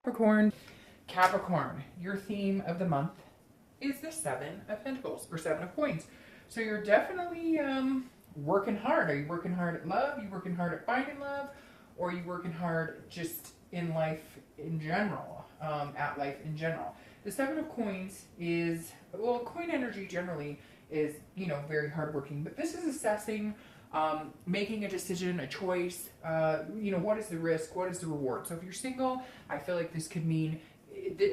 Capricorn. Capricorn, your theme of the month is the Seven of Pentacles or Seven of Coins. So you're definitely working hard. Are you working hard at love? Are you working hard at finding love? Or are you working hard just in life in general, at life in general? The Seven of Coins is, well, coin energy generally is, you know, very hardworking. But this is assessing, making a decision, a choice, you know, what is the risk? What is the reward? So if you're single, I feel like this could mean,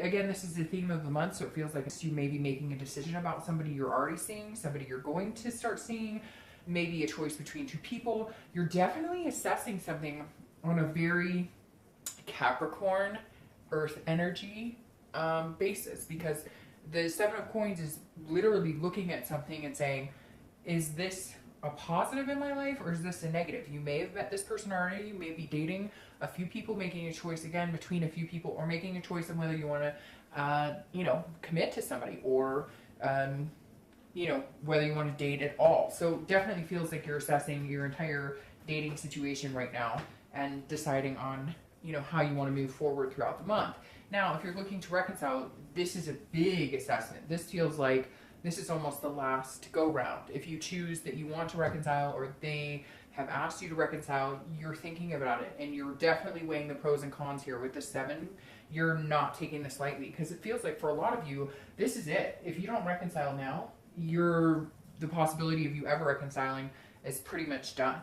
again, this is the theme of the month, so it feels like you may be making a decision about somebody you're already seeing, somebody you're going to start seeing, maybe a choice between two people. You're definitely assessing something on a very Capricorn earth energy basis, because the Seven of Coins is literally looking at something and saying, is this a positive in my life or is this a negative? You may have met this person already, you may be dating a few people, making a choice again between a few people, or making a choice on whether you want to you know, commit to somebody, or you know, whether you want to date at all. So definitely feels like you're assessing your entire dating situation right now and deciding on, you know, how you want to move forward throughout the month. Now, if you're looking to reconcile, this is a big assessment. This feels like this is almost the last go round. If you choose that you want to reconcile, or they have asked you to reconcile, you're thinking about it and you're definitely weighing the pros and cons here with the seven. You're not taking this lightly, because it feels like for a lot of you, this is it. If you don't reconcile now, the possibility of you ever reconciling is pretty much done.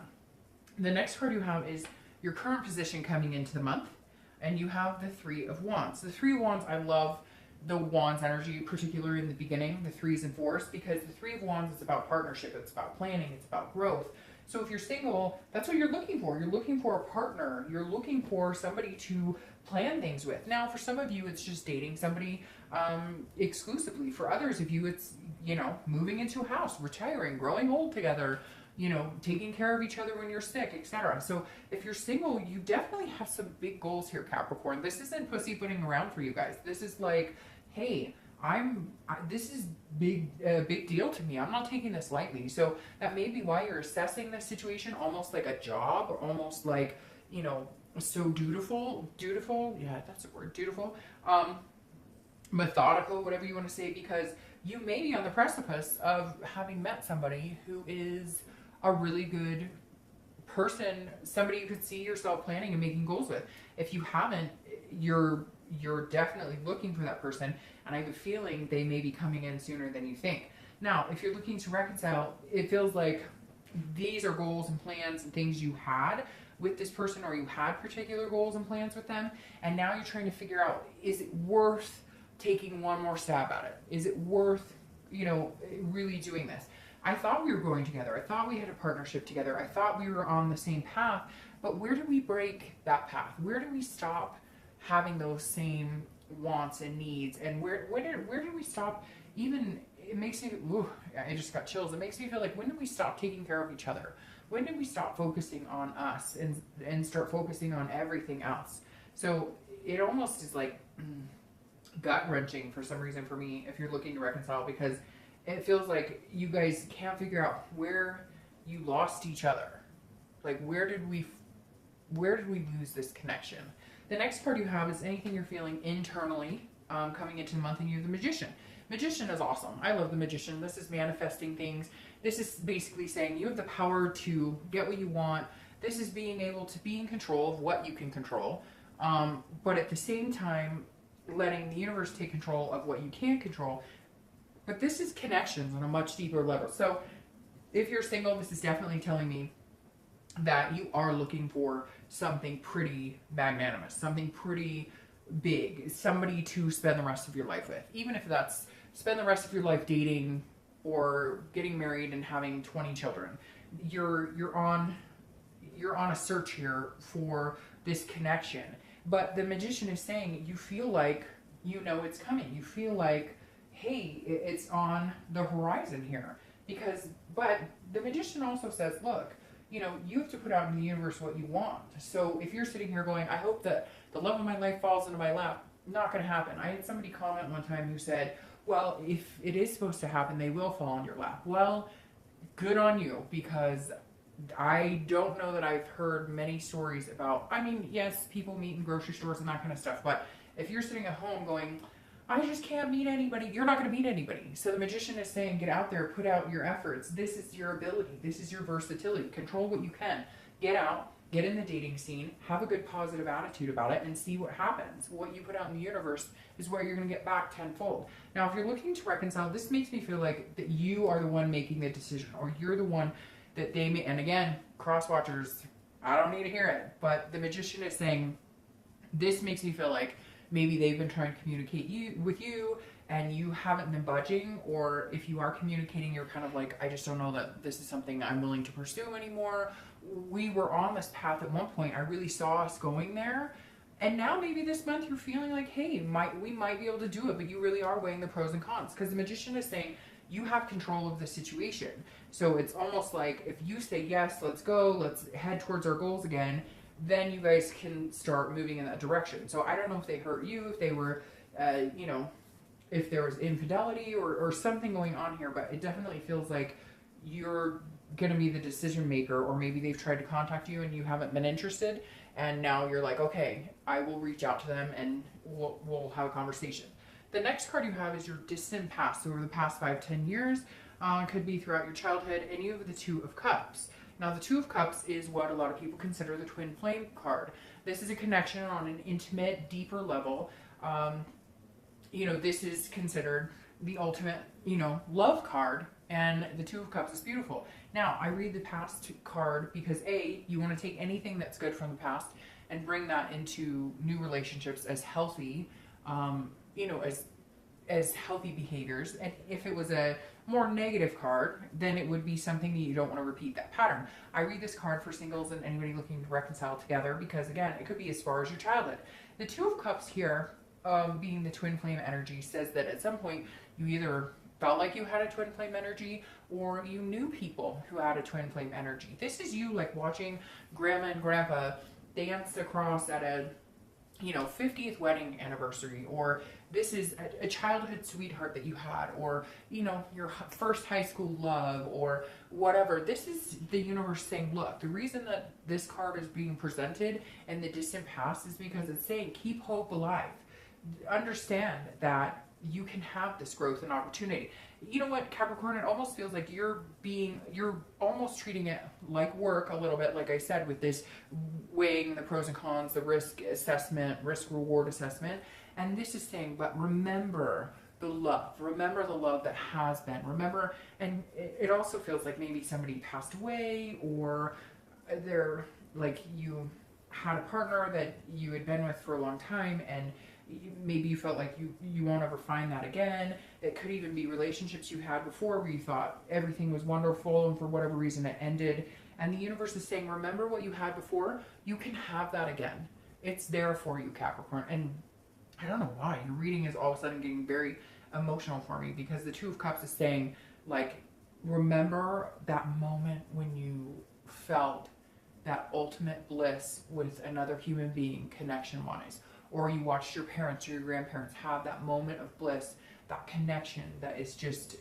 The next card you have is your current position coming into the month, and you have the Three of Wands. The Three of Wands, I love the Wands energy, particularly in the beginning, the threes and fours, because the Three of Wands is about partnership, it's about planning, it's about growth. So if you're single, that's what you're looking for. You're looking for a partner. You're looking for somebody to plan things with. Now, for some of you, it's just dating somebody exclusively. For others of you, it's, you know, moving into a house, retiring, growing old together, you know, taking care of each other when you're sick, etc. So if you're single, you definitely have some big goals here, Capricorn. This isn't pussyfooting around for you guys. This is like, hey, this is big deal to me. I'm not taking this lightly. So that may be why you're assessing this situation almost like a job, or almost like, you know, so dutiful, yeah, that's a word, dutiful, methodical, whatever you want to say, because you may be on the precipice of having met somebody who is a really good person, somebody you could see yourself planning and making goals with. If you haven't, you're definitely looking for that person, and I have a feeling they may be coming in sooner than you think. Now, if you're looking to reconcile, it feels like these are goals and plans and things you had with this person, or you had particular goals and plans with them, and now you're trying to figure out, is it worth taking one more stab at it? Is it worth, you know, really doing this? I thought we were going together. I thought we had a partnership together. I thought we were on the same path, but where do we break that path? Where do we stop having those same wants and needs? And where do we stop? Even, it makes me, ooh, I just got chills. It makes me feel like, when do we stop taking care of each other? When did we stop focusing on us and start focusing on everything else? So it almost is like gut-wrenching for some reason for me if you're looking to reconcile, because it feels like you guys can't figure out where you lost each other. Like, where did we lose this connection? The next card you have is anything you're feeling internally coming into the month, and you have the Magician. Magician is awesome. I love the Magician. This is manifesting things. This is basically saying you have the power to get what you want. This is being able to be in control of what you can control, but at the same time, letting the universe take control of what you can't control. But this is connections on a much deeper level. So if you're single, this is definitely telling me that you are looking for something pretty magnanimous, something pretty big, somebody to spend the rest of your life with. Even if that's spend the rest of your life dating or getting married and having 20 children. You're on a search here for this connection. But the Magician is saying you feel like you know it's coming. You feel like, hey, it's on the horizon here. But the Magician also says, look, you know, you have to put out in the universe what you want. So if you're sitting here going, I hope that the love of my life falls into my lap, not going to happen. I had somebody comment one time who said, well, if it is supposed to happen, they will fall in your lap. Well, good on you, because I don't know that I've heard many stories about, I mean, yes, people meet in grocery stores and that kind of stuff, but If you're sitting at home going, I just can't meet anybody, you're not going to meet anybody. So the Magician is saying, get out there, put out your efforts. This is your ability. This is your versatility. Control what you can. Get out, get in the dating scene, have a good positive attitude about it, and see what happens. What you put out in the universe is what you're going to get back tenfold. Now, if you're looking to reconcile, this makes me feel like that you are the one making the decision, or you're the one that they may, and again, cross watchers, I don't need to hear it, but the Magician is saying, this makes me feel like maybe they've been trying to communicate with you and you haven't been budging, or if you are communicating, you're kind of like, I just don't know that this is something I'm willing to pursue anymore. We were on this path at one point. I really saw us going there. And now maybe this month you're feeling like, hey, we might be able to do it, but you really are weighing the pros and cons. Because the Magician is saying you have control of the situation. So it's almost like if you say, yes, let's go, let's head towards our goals again, then you guys can start moving in that direction. So I don't know if they hurt you, if they were, you know, if there was infidelity or something going on here, but it definitely feels like you're going to be the decision maker, or maybe they've tried to contact you and you haven't been interested. And now you're like, okay, I will reach out to them and we'll have a conversation. The next card you have is your distant past. So over the past 5-10 years, could be throughout your childhood, and you have the Two of Cups. Now, the Two of Cups is what a lot of people consider the twin flame card. This is a connection on an intimate, deeper level. You know, this is considered the ultimate, you know, love card, and the Two of Cups is beautiful. Now, I read the past card because A, you want to take anything that's good from the past and bring that into new relationships as healthy, you know, as healthy behaviors. And if it was a more negative card, then it would be something that you don't want to repeat that pattern. I read this card for singles and anybody looking to reconcile together because, again, it could be as far as your childhood. The Two of Cups here, being the twin flame energy, says that at some point you either felt like you had a twin flame energy or you knew people who had a twin flame energy. This is you like watching grandma and grandpa dance across at a, you know, 50th wedding anniversary, or this is a childhood sweetheart that you had, or, you know, your first high school love, or whatever. This is the universe saying, look, the reason that this card is being presented in the distant past is because it's saying keep hope alive. Understand that you can have this growth and opportunity. You know what, Capricorn, it almost feels like you're almost treating it like work a little bit, like I said, with this weighing the pros and cons, the risk assessment, risk reward assessment. And this is saying, but remember the love. Remember the love that has been. Remember, and it also feels like maybe somebody passed away, or they're like you had a partner that you had been with for a long time, and maybe you felt like you won't ever find that again. It could even be relationships you had before where you thought everything was wonderful and for whatever reason it ended. And the universe is saying, remember what you had before? You can have that again. It's there for you, Capricorn. And I don't know why. Your reading is all of a sudden getting very emotional for me, because the Two of Cups is saying, like, remember that moment when you felt that ultimate bliss with another human being connection-wise. Or you watched your parents or your grandparents have that moment of bliss, that connection that is just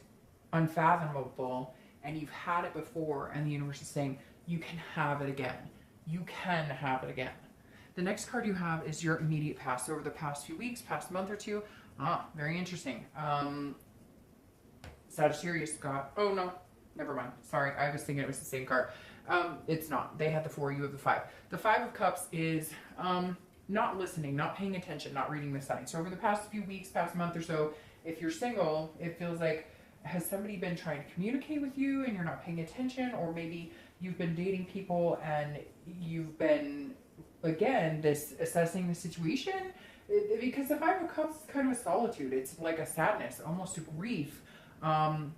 unfathomable, and you've had it before, and the universe is saying, you can have it again. You can have it again. The next card you have is your immediate past. So over the past few weeks, past month or two, very interesting. Sagittarius got, oh no, never mind. Sorry, I was thinking it was the same card. It's not. They had the 4, you have the 5. The 5 of Cups is not listening, not paying attention, not reading the signs. So over the past few weeks, past month or so, if you're single, it feels like, has somebody been trying to communicate with you and you're not paying attention? Or maybe you've been dating people and you've been, again, this assessing the situation? Because the 5 of Cups is kind of a solitude. It's like a sadness, almost a grief. And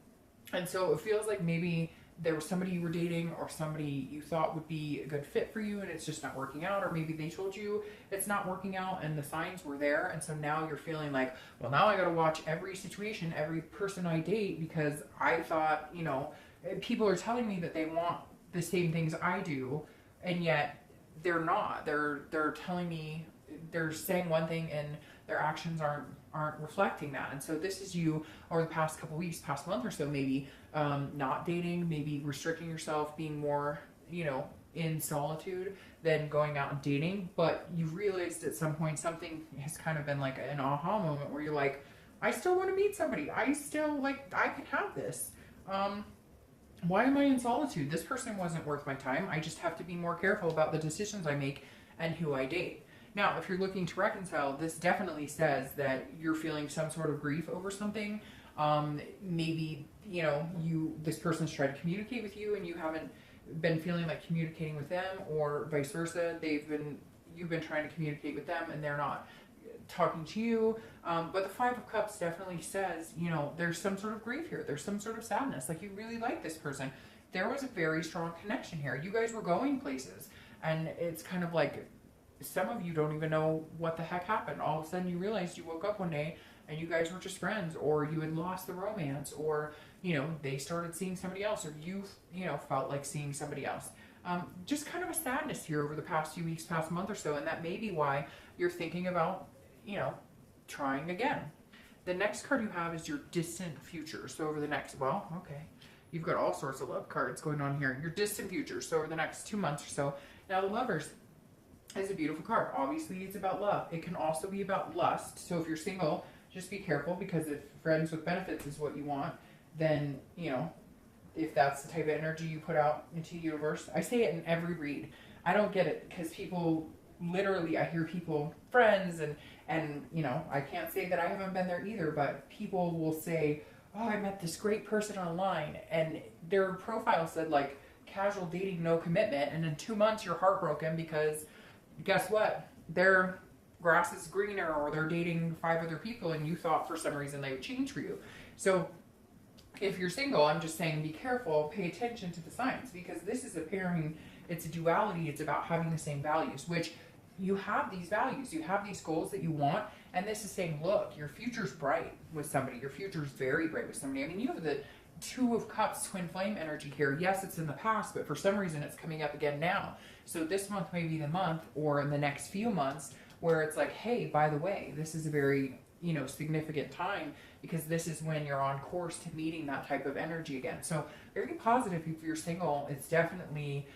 so it feels like maybe there was somebody you were dating or somebody you thought would be a good fit for you and it's just not working out, or maybe they told you it's not working out and the signs were there, and so now you're feeling like, well, now I got to watch every situation, every person I date, because I thought, you know, people are telling me that they want the same things I do, and yet they're not. They're telling me, they're saying one thing and their actions aren't reflecting that. And so this is you over the past couple weeks, past month or so, maybe not dating, maybe restricting yourself, being more, you know, in solitude than going out and dating, but you realized at some point something has kind of been like an aha moment where you're like, I still want to meet somebody. I still, like, I can have this. Why am I in solitude? This person wasn't worth my time. I just have to be more careful about the decisions I make and who I date. Now, if you're looking to reconcile, this definitely says that you're feeling some sort of grief over something. Maybe, you know, this person's tried to communicate with you and you haven't been feeling like communicating with them, or vice versa. You've been trying to communicate with them and they're not talking to you. But the Five of Cups definitely says, you know, there's some sort of grief here. There's some sort of sadness. Like, you really like this person. There was a very strong connection here. You guys were going places, and it's kind of like some of you don't even know what the heck happened. All of a sudden you realized you woke up one day and you guys were just friends, or you had lost the romance, or, you know, they started seeing somebody else, or you know, felt like seeing somebody else. Just kind of a sadness here over the past few weeks, past month or so, and that may be why you're thinking about, you know, trying again. The next card you have is your distant future. So over the next, well, okay, you've got all sorts of love cards going on here. Your distant future. So over the next 2 months or so. Now the Lovers is a beautiful card. Obviously it's about love. It can also be about lust. So if you're single, just be careful, because if friends with benefits is what you want, then, you know, if that's the type of energy you put out into the universe. I say it in every read. I don't get it, because people literally, I hear people, friends, and you know, I can't say that I haven't been there either, but people will say, oh, I met this great person online, and their profile said like casual dating, no commitment, and in 2 months you're heartbroken because guess what? Their grass is greener, or they're dating 5 other people and you thought for some reason they would change for you. So if you're single, I'm just saying be careful, pay attention to the signs, because this is a pairing, it's a duality, it's about having the same values, which you have these values, you have these goals that you want, and this is saying, look, your future's bright with somebody, your future's very bright with somebody. I mean, you have the Two of Cups twin flame energy here. Yes, it's in the past, but for some reason it's coming up again now. So this month may be the month, or in the next few months, where it's like, hey, by the way, this is a very, you know, significant time, because this is when you're on course to meeting that type of energy again. So very positive if you're single. It's definitely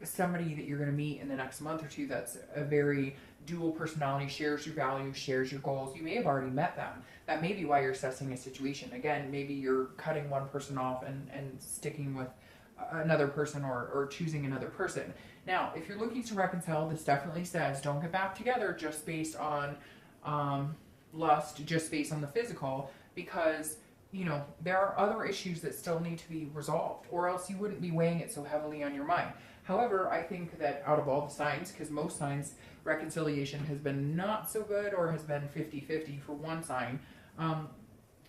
somebody that you're going to meet in the next month or two that's a very dual personality, shares your values, shares your goals. You may have already met them. That may be why you're assessing a situation. Again, maybe you're cutting one person off and sticking with another person, or choosing another person. Now, if you're looking to reconcile, this definitely says don't get back together just based on lust, just based on the physical, because, you know, there are other issues that still need to be resolved, or else you wouldn't be weighing it so heavily on your mind. However, I think that out of all the signs, because most signs, reconciliation has been not so good, or has been 50-50 for one sign,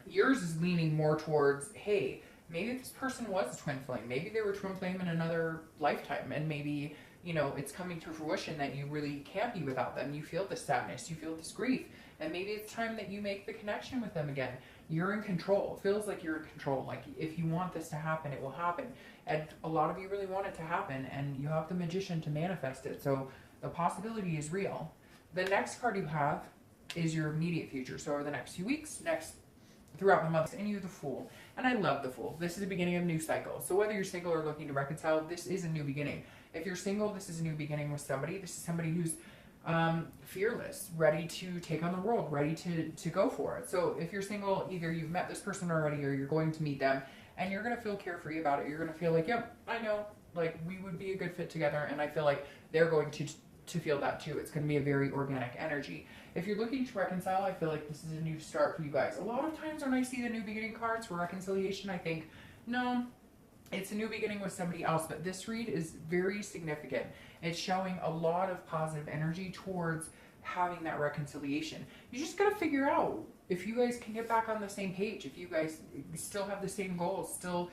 yours is leaning more towards, hey, maybe this person was a twin flame. Maybe they were twin flame in another lifetime, and maybe, you know, it's coming to fruition that you really can't be without them. You feel this sadness, you feel this grief, and maybe it's time that you make the connection with them again. You're in control. It feels like you're in control. Like, if you want this to happen, it will happen. And a lot of you really want it to happen, and you have the Magician to manifest it. So the possibility is real. The next card you have is your immediate future. So over the next few weeks, throughout the months, and you have the Fool. And I love the Fool. This is the beginning of a new cycle. So whether you're single or looking to reconcile, this is a new beginning. If you're single, this is a new beginning with somebody. This is somebody who's fearless, ready to take on the world, ready to go for it. So if you're single, either you've met this person already, or you're going to meet them, and you're going to feel carefree about it. You're going to feel like, yep, I know, like, we would be a good fit together, and I feel like they're going to feel that too. It's going to be a very organic energy. If you're looking to reconcile, I feel like this is a new start for you guys. A lot of times when I see the new beginning cards for reconciliation, I think, no, it's a new beginning with somebody else, but this read is very significant. It's showing a lot of positive energy towards having that reconciliation. You just got to figure out if you guys can get back on the same page, if you guys still have the same goals, still,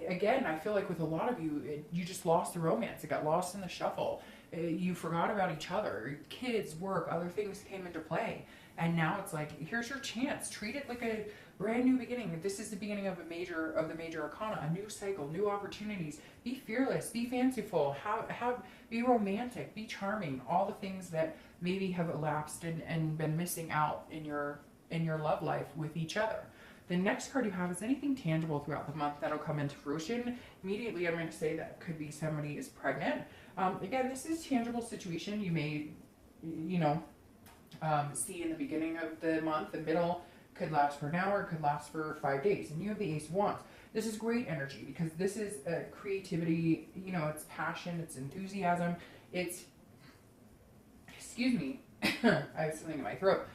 again, I feel like with a lot of you, you just lost the romance. It got lost in the shuffle. You forgot about each other. Kids, work, other things came into play. And now it's like, here's your chance. Treat it like a brand new beginning. This is the beginning of the major arcana, a new cycle, new opportunities. Be fearless, be fanciful, be romantic, be charming. All the things that maybe have elapsed and been missing out in your love life with each other. The next card you have is anything tangible throughout the month that'll come into fruition. Immediately, I'm going to say that could be somebody is pregnant. Again, this is a tangible situation you may, see in the beginning of the month. The middle could last for an hour, could last for 5 days. And you have the Ace of Wands. This is great energy because this is creativity, it's passion, it's enthusiasm, it's, excuse me, I have something in my throat.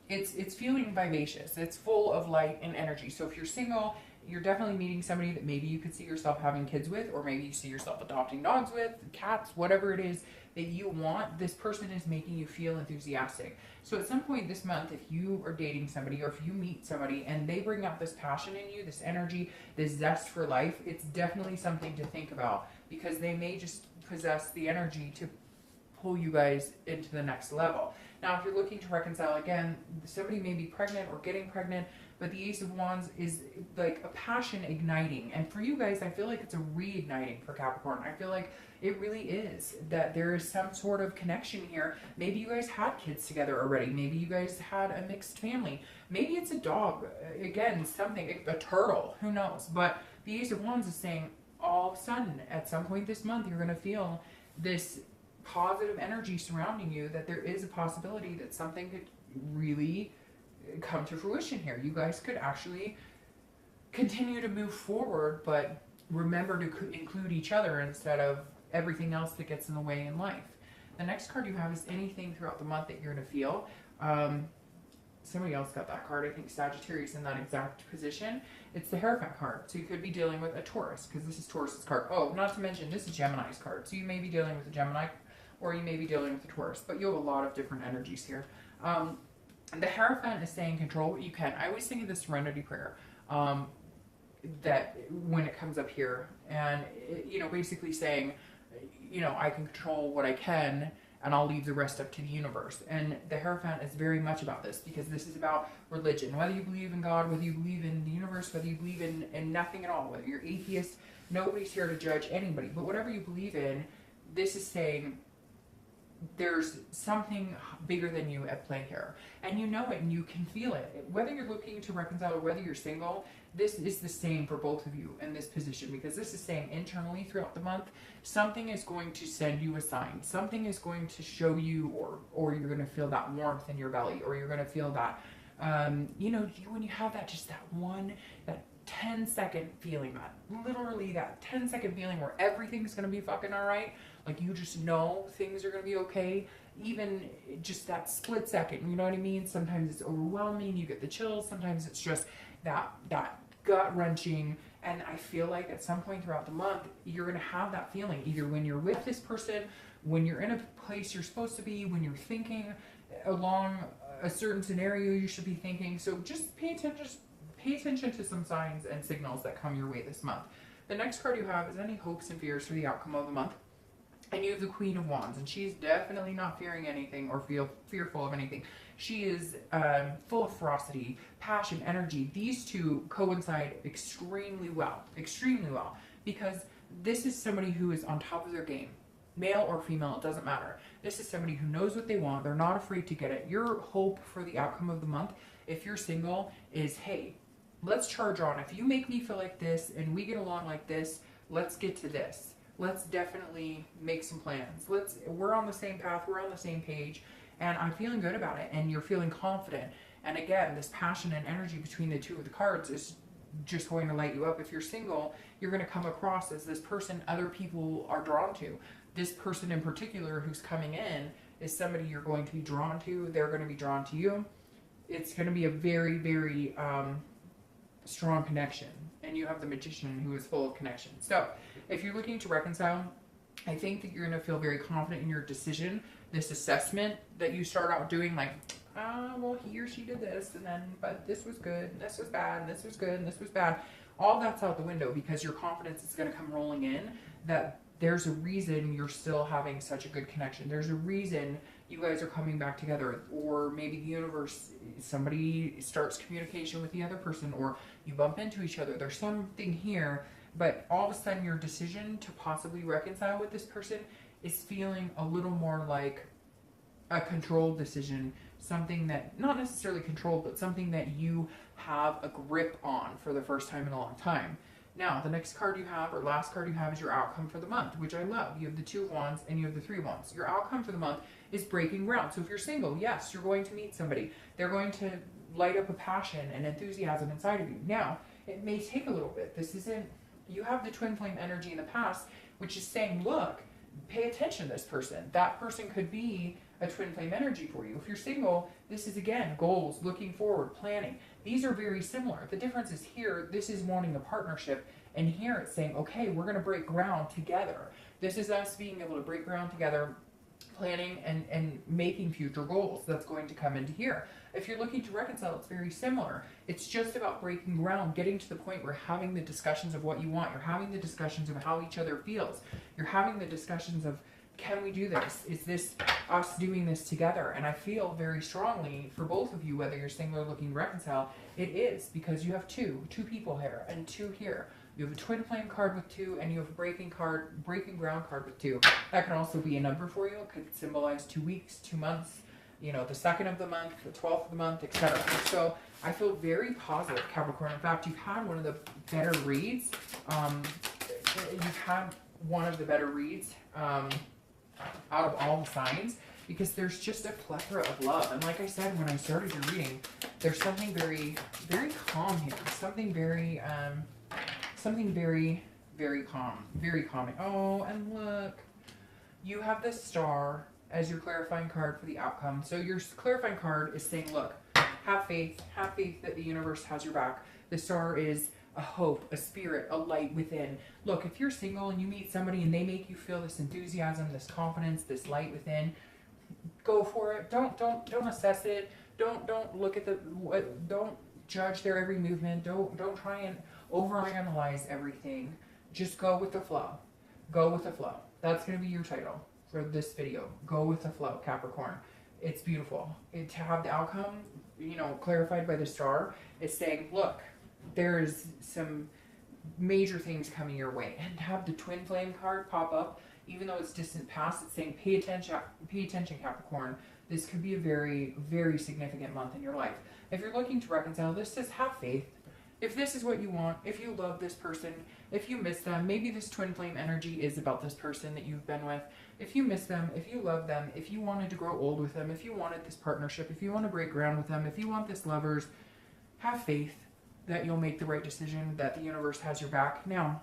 It's feeling vivacious. It's full of light and energy. So if you're single, you're definitely meeting somebody that maybe you could see yourself having kids with, or maybe you see yourself adopting dogs with, cats, whatever it is that you want. This person is making you feel enthusiastic. So at some point this month, if you are dating somebody or if you meet somebody and they bring out this passion in you, this energy, this zest for life, it's definitely something to think about, because they may just possess the energy to pull you guys into the next level. Now, if you're looking to reconcile, again, somebody may be pregnant or getting pregnant, but the Ace of Wands is like a passion igniting. And for you guys, I feel like it's a reigniting for Capricorn. I feel like it really is, that there is some sort of connection here. Maybe you guys had kids together already. Maybe you guys had a mixed family. Maybe it's a dog. Again, something, a turtle, who knows? But the Ace of Wands is saying all of a sudden, at some point this month, you're going to feel this positive energy surrounding you, that there is a possibility that something could really come to fruition here. You guys could actually continue to move forward, but remember to include each other instead of everything else that gets in the way in life. The next card you have is anything throughout the month that you're going to feel. Somebody else got that card. I think Sagittarius in that exact position. It's the Hierophant card. So you could be dealing with a Taurus, because this is Taurus's card. Oh, not to mention this is Gemini's card. So you may be dealing with a Gemini, or you may be dealing with a Taurus, but you have a lot of different energies here. The Hierophant is saying control what you can. I always think of the Serenity Prayer, that when it comes up here, and basically saying, I can control what I can, and I'll leave the rest up to the universe. And the Hierophant is very much about this, because this is about religion. Whether you believe in God, whether you believe in the universe, whether you believe in nothing at all, whether you're atheist, nobody's here to judge anybody. But whatever you believe in, this is saying there's something bigger than you at play here. And you know it, and you can feel it. Whether you're looking to reconcile or whether you're single, this is the same for both of you in this position, because this is saying internally throughout the month, something is going to send you a sign. Something is going to show you, or you're going to feel that warmth in your belly, or you're going to feel that, when you have that, just that 10-second feeling, literally that 10-second feeling where everything's going to be fucking all right. Like, you just know things are going to be okay. Even just that split second, you know what I mean? Sometimes it's overwhelming, you get the chills. Sometimes it's just that gut-wrenching. And I feel like at some point throughout the month, you're going to have that feeling, either when you're with this person, when you're in a place you're supposed to be, when you're thinking along a certain scenario you should be thinking. So just pay attention to some signs and signals that come your way this month. The next card you have is any hopes and fears for the outcome of the month. And you have the Queen of Wands, and she's definitely not fearing anything or fearful of anything. She is full of ferocity, passion, energy. These two coincide extremely well, because this is somebody who is on top of their game. Male or female, it doesn't matter. This is somebody who knows what they want. They're not afraid to get it. Your hope for the outcome of the month, if you're single, is, hey, let's charge on. If you make me feel like this and we get along like this, let's get to this. Let's definitely make some plans. We're on the same path. We're on the same page, and I'm feeling good about it, and you're feeling confident. And again, this passion and energy between the two of the cards is just going to light you up. If you're single, you're going to come across as this person other people are drawn to. This person in particular who's coming in is somebody you're going to be drawn to. They're going to be drawn to you. It's going to be a very, very strong connection. And you have the Magician, who is full of connection. So if you're looking to reconcile, I think that you're going to feel very confident in your decision. This assessment that you start out doing, like, well, he or she did this, and then, but this was good, and this was bad, and this was good, and this was bad. All that's out the window, because your confidence is going to come rolling in that there's a reason you're still having such a good connection. There's a reason you guys are coming back together, or maybe the universe, somebody starts communication with the other person, or you bump into each other. There's something here, but all of a sudden your decision to possibly reconcile with this person is feeling a little more like a controlled decision. something that, not necessarily controlled, but something that you have a grip on for the first time in a long time. Now, the next card you have, or last card you have, is your outcome for the month, which I love. You have the 2 of Wands and you have the 3 of Wands. Your outcome for the month is breaking ground. So if you're single, yes, you're going to meet somebody. They're going to light up a passion and enthusiasm inside of you. Now, it may take a little bit. This isn't, you have the twin flame energy in the past, which is saying, look, pay attention to this person. That person could be a twin flame energy for you. If you're single, this is, again, goals, looking forward, planning. These are very similar. The difference is here, this is wanting a partnership, and here it's saying, okay, we're going to break ground together. This is us being able to break ground together, planning and making future goals. That's going to come into here. If you're looking to reconcile, it's very similar. It's just about breaking ground, getting to the point where having the discussions of what you want. You're having the discussions of how each other feels. You're having the discussions of, can we do this? Is this us doing this together? And I feel very strongly for both of you, whether you're single or looking to reconcile, it is, because you have two people here and 2 here. You have a twin flame card with 2, and you have a breaking ground card with 2. That can also be a number for you. It could symbolize 2 weeks, 2 months, you know, the 2nd of the month, the 12th of the month, etc. So I feel very positive, Capricorn. In fact, you've had one of the better reads. You've had one of the better reads out of all the signs, because there's just a plethora of love. And like I said when I started your reading, there's something very, very calm here. Something very very calm, very calming. Oh, and look, you have the Star as your clarifying card for the outcome. So your clarifying card is saying, look, have faith that the universe has your back. The Star is a hope, a spirit, a light within. Look, if you're single and you meet somebody and they make you feel this enthusiasm, this confidence, this light within, go for it. Don't assess it. Don't look at don't judge their every movement. Don't try and overanalyze everything. Just go with the flow. Go with the flow. That's going to be your title for this video. Go with the flow, Capricorn. It's beautiful. To have the outcome, you know, clarified by the Star, it's saying, look, there's some major things coming your way. And to have the twin flame card pop up, even though it's distant past, it's saying, pay attention, Capricorn. This could be a very, very significant month in your life. If you're looking to reconcile, this says have faith. If this is what you want, if you love this person, if you miss them, maybe this twin flame energy is about this person that you've been with. If you miss them, if you love them, if you wanted to grow old with them, if you wanted this partnership, if you want to break ground with them, if you want this lovers, have faith that you'll make the right decision, that the universe has your back. Now,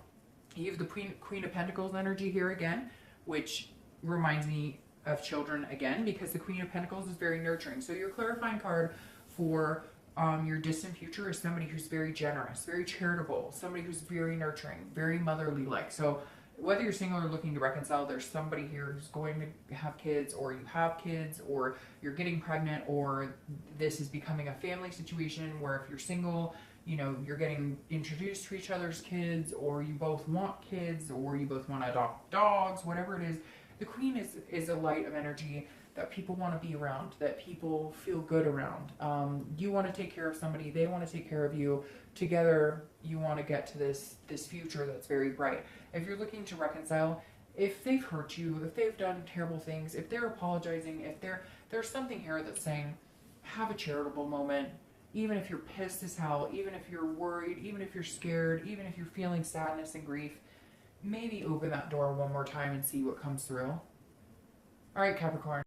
you have the Queen of Pentacles energy here again, which reminds me of children again, because the Queen of Pentacles is very nurturing. So your clarifying card for your distant future is somebody who's very generous, very charitable, somebody who's very nurturing, very motherly-like. So whether you're single or looking to reconcile, there's somebody here who's going to have kids, or you have kids, or you're getting pregnant, or this is becoming a family situation where if you're single, you know, you're getting introduced to each other's kids, or you both want kids, or you both want to adopt dogs, whatever it is. The Queen is a light of energy that people want to be around, that people feel good around. You want to take care of somebody, they want to take care of you. Together, you want to get to this future that's very bright. If you're looking to reconcile, if they've hurt you, if they've done terrible things, if they're apologizing, if there's something here that's saying, have a charitable moment, even if you're pissed as hell, even if you're worried, even if you're scared, even if you're feeling sadness and grief, maybe open that door one more time and see what comes through. All right, Capricorn.